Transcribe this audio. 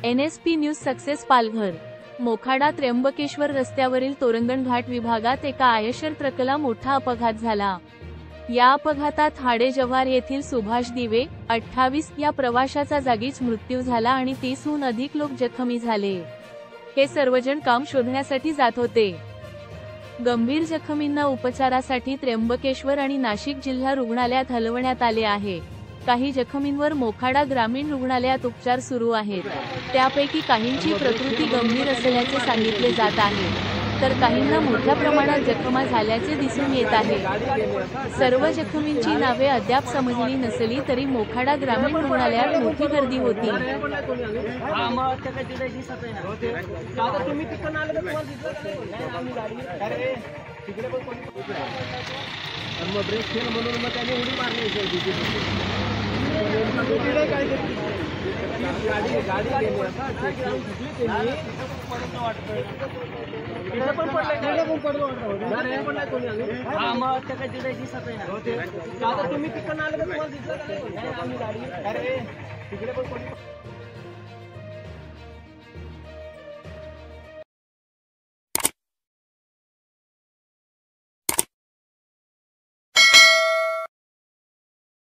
NSP news success Palghar. Mokhada Trimbakeshwar रस्त्यावरील तोरंगण घाट विभागात एका आयशर ट्रकला मोठा अपघात झाला। या अपघातात हाडे जव्हार येथील सुभाष दिवे 28 या प्रवाशाचा जागीच मृत्यू झाला आणि 30हून अधिक लोक जखमी झाले। हे सर्वजण काम शोधण्यासाठी जात होते। गंभीर जखमींना उपचारासाठी त्र्यंबकेश्वर आणि नाशिक जिल्हा रुग्णालयात हलवण्यात आले आहे। काही जखमींवर मोखाडा ग्रामीण रुग्णालयात उपचार सुरू आहेत। त्यापैकी काहींची प्रकृती गंभीर असल्याचे सांगितले जात आहे, तर काहींना मोठ्या प्रमाणात जखमा झाल्याचे दिसून येत आहे। सर्व जखमींची नावे अद्याप समजली नसली तरी मोखाडा ग्रामीण रुग्णालयात मोठी गर्दी होती। ब्रेक फेल म्हणून मग त्याने उडी मारली तुम्ही तिकडून आले तर तुम्हाला दिसलं का?